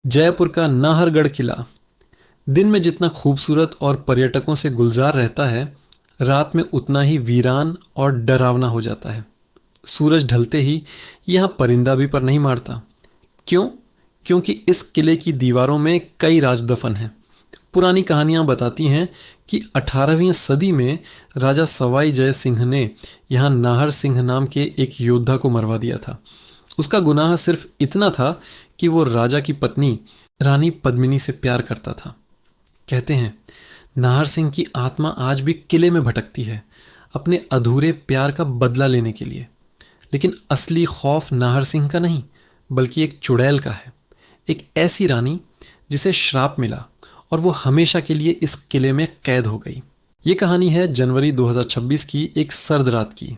जयपुर का नाहरगढ़ किला दिन में जितना खूबसूरत और पर्यटकों से गुलजार रहता है, रात में उतना ही वीरान और डरावना हो जाता है। सूरज ढलते ही यहाँ परिंदा भी पर नहीं मारता। क्यों? क्योंकि इस किले की दीवारों में कई राज दफन हैं। पुरानी कहानियाँ बताती हैं कि 18वीं सदी में राजा सवाई जय सिंह ने यहाँ नाहर सिंह नाम के एक योद्धा को मरवा दिया था। उसका गुनाह सिर्फ इतना था कि वो राजा की पत्नी रानी पद्मिनी से प्यार करता था। कहते हैं नाहर सिंह की आत्मा आज भी किले में भटकती है, अपने अधूरे प्यार का बदला लेने के लिए। लेकिन असली खौफ नाहर सिंह का नहीं, बल्कि एक चुड़ैल का है। एक ऐसी रानी जिसे श्राप मिला और वो हमेशा के लिए इस किले में कैद हो गई। ये कहानी है जनवरी 2026 की एक सर्द रात की।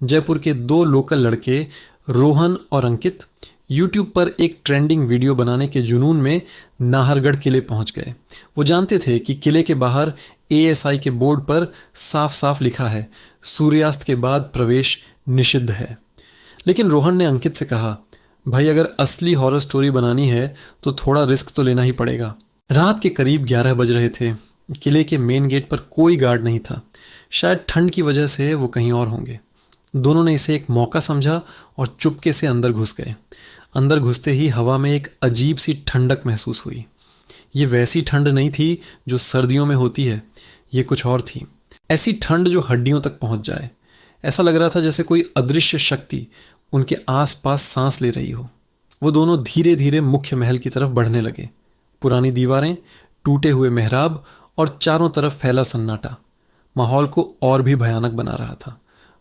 जयपुर के दो लोकल लड़के रोहन और अंकित यूट्यूब पर एक ट्रेंडिंग वीडियो बनाने के जुनून में नाहरगढ़ किले पहुंच गए। वो जानते थे कि किले के बाहर ASI के बोर्ड पर साफ साफ लिखा है, सूर्यास्त के बाद प्रवेश निषिद्ध है। लेकिन रोहन ने अंकित से कहा, भाई अगर असली हॉरर स्टोरी बनानी है तो थोड़ा रिस्क तो लेना ही पड़ेगा। रात के करीब 11 बज रहे थे। किले के मेन गेट पर कोई गार्ड नहीं था। शायद ठंड की वजह से वो कहीं और होंगे। दोनों ने इसे एक मौका समझा और चुपके से अंदर घुस गए। अंदर घुसते ही हवा में एक अजीब सी ठंडक महसूस हुई। ये वैसी ठंड नहीं थी जो सर्दियों में होती है, ये कुछ और थी। ऐसी ठंड जो हड्डियों तक पहुंच जाए। ऐसा लग रहा था जैसे कोई अदृश्य शक्ति उनके आसपास सांस ले रही हो। वो दोनों धीरे धीरे मुख्य महल की तरफ बढ़ने लगे। पुरानी दीवारें, टूटे हुए मेहराब और चारों तरफ फैला सन्नाटा माहौल को और भी भयानक बना रहा था।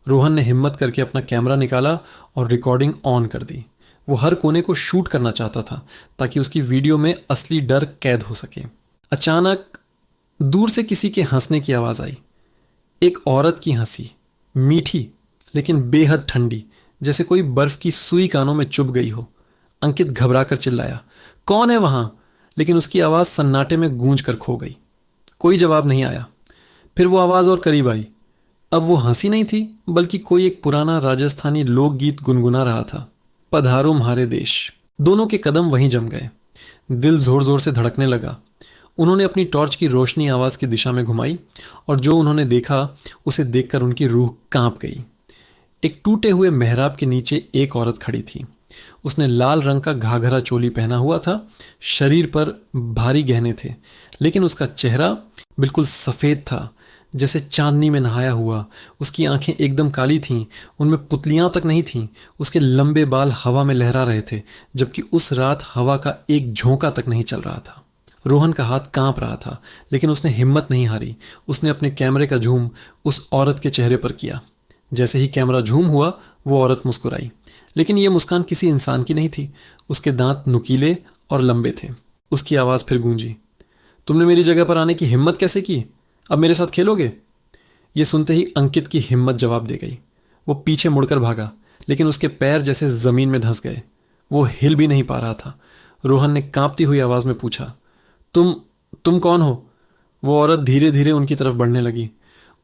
रोहन ने हिम्मत करके अपना कैमरा निकाला और रिकॉर्डिंग ऑन कर दी। वो हर कोने को शूट करना चाहता था ताकि उसकी वीडियो में असली डर कैद हो सके। अचानक दूर से किसी के हंसने की आवाज़ आई। एक औरत की हंसी, मीठी लेकिन बेहद ठंडी, जैसे कोई बर्फ की सुई कानों में चुभ गई हो। अंकित घबरा कर चिल्लाया, कौन है वहां? लेकिन उसकी आवाज़ सन्नाटे में गूंज कर खो गई। कोई जवाब नहीं आया। फिर वो आवाज़ और करीब आई। अब वो हंसी नहीं थी, बल्कि कोई एक पुराना राजस्थानी लोकगीत गुनगुना रहा था, पधारो म्हारे देश। दोनों के कदम वहीं जम गए। दिल जोर जोर से धड़कने लगा। उन्होंने अपनी टॉर्च की रोशनी आवाज़ की दिशा में घुमाई और जो उन्होंने देखा उसे देखकर उनकी रूह कांप गई। एक टूटे हुए मेहराब के नीचे एक औरत खड़ी थी। उसने लाल रंग का घाघरा चोली पहना हुआ था। शरीर पर भारी गहने थे, लेकिन उसका चेहरा बिल्कुल सफ़ेद था, जैसे चांदनी में नहाया हुआ। उसकी आंखें एकदम काली थीं, उनमें पुतलियां तक नहीं थीं। उसके लंबे बाल हवा में लहरा रहे थे, जबकि उस रात हवा का एक झोंका तक नहीं चल रहा था। रोहन का हाथ कांप रहा था, लेकिन उसने हिम्मत नहीं हारी। उसने अपने कैमरे का झूम उस औरत के चेहरे पर किया। जैसे ही कैमरा झूम हुआ, वो औरत मुस्कुराई, लेकिन ये मुस्कान किसी इंसान की नहीं थी। उसके दांत नुकीले और लंबे थे। उसकी आवाज़ फिर गूंजी, तुमने मेरी जगह पर आने की हिम्मत कैसे की? अब मेरे साथ खेलोगे? ये सुनते ही अंकित की हिम्मत जवाब दे गई। वो पीछे मुड़कर भागा, लेकिन उसके पैर जैसे ज़मीन में धंस गए। वो हिल भी नहीं पा रहा था। रोहन ने कांपती हुई आवाज़ में पूछा, तुम कौन हो? वो औरत धीरे धीरे उनकी तरफ बढ़ने लगी।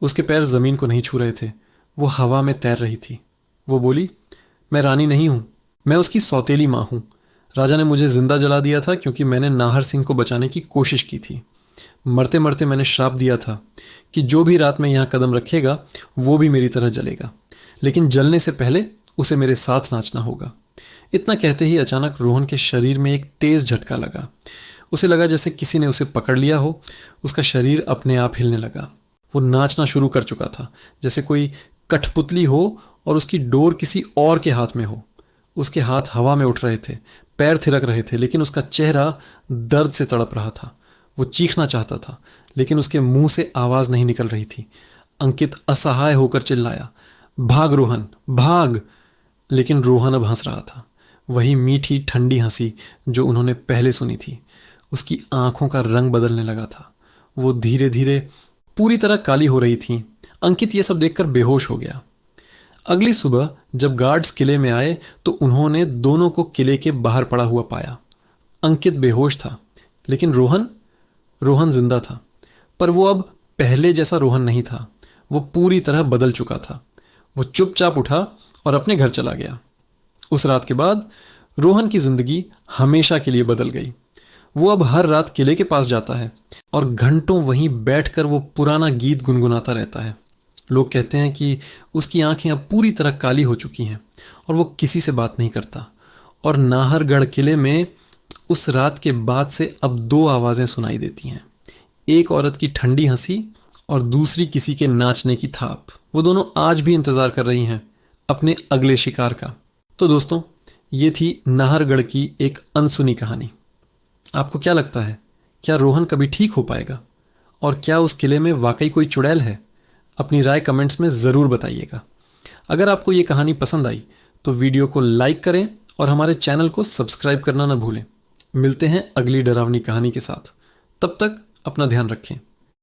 उसके पैर ज़मीन को नहीं छू रहे थे, वो हवा में तैर रही थी। वो बोली, मैं रानी नहीं हूँ, मैं उसकी सौतेली माँ हूँ। राजा ने मुझे जिंदा जला दिया था क्योंकि मैंने नाहर सिंह को बचाने की कोशिश की थी। मरते मरते मैंने श्राप दिया था कि जो भी रात में यहाँ कदम रखेगा वो भी मेरी तरह जलेगा, लेकिन जलने से पहले उसे मेरे साथ नाचना होगा। इतना कहते ही अचानक रोहन के शरीर में एक तेज़ झटका लगा। उसे लगा जैसे किसी ने उसे पकड़ लिया हो। उसका शरीर अपने आप हिलने लगा। वो नाचना शुरू कर चुका था, जैसे कोई कठपुतली हो और उसकी डोर किसी और के हाथ में हो। उसके हाथ हवा में उठ रहे थे, पैर थिरक रहे थे, लेकिन उसका चेहरा दर्द से तड़प रहा था। वो चीखना चाहता था, लेकिन उसके मुंह से आवाज़ नहीं निकल रही थी। अंकित असहाय होकर चिल्लाया, भाग रोहन, भाग! लेकिन रोहन अब हंस रहा था, वही मीठी ठंडी हंसी जो उन्होंने पहले सुनी थी। उसकी आंखों का रंग बदलने लगा था। वो धीरे धीरे पूरी तरह काली हो रही थी। अंकित ये सब देखकर बेहोश हो गया। अगली सुबह जब गार्ड्स किले में आए तो उन्होंने दोनों को किले के बाहर पड़ा हुआ पाया। अंकित बेहोश था, लेकिन रोहन जिंदा था। पर वो अब पहले जैसा रोहन नहीं था। वो पूरी तरह बदल चुका था। वो चुपचाप उठा और अपने घर चला गया। उस रात के बाद रोहन की जिंदगी हमेशा के लिए बदल गई। वो अब हर रात किले के पास जाता है और घंटों वहीं बैठकर वो पुराना गीत गुनगुनाता रहता है। लोग कहते हैं कि उसकी आंखें अब पूरी तरह काली हो चुकी हैं और वो किसी से बात नहीं करता। और नाहरगढ़ किले में उस रात के बाद से अब दो आवाज़ें सुनाई देती हैं, एक औरत की ठंडी हंसी और दूसरी किसी के नाचने की थाप। वो दोनों आज भी इंतज़ार कर रही हैं अपने अगले शिकार का। तो दोस्तों, ये थी नाहरगढ़ की एक अनसुनी कहानी। आपको क्या लगता है, क्या रोहन कभी ठीक हो पाएगा? और क्या उस किले में वाकई कोई चुड़ैल है? अपनी राय कमेंट्स में ज़रूर बताइएगा। अगर आपको ये कहानी पसंद आई तो वीडियो को लाइक करें और हमारे चैनल को सब्सक्राइब करना न भूलें। मिलते हैं अगली डरावनी कहानी के साथ। तब तक अपना ध्यान रखें।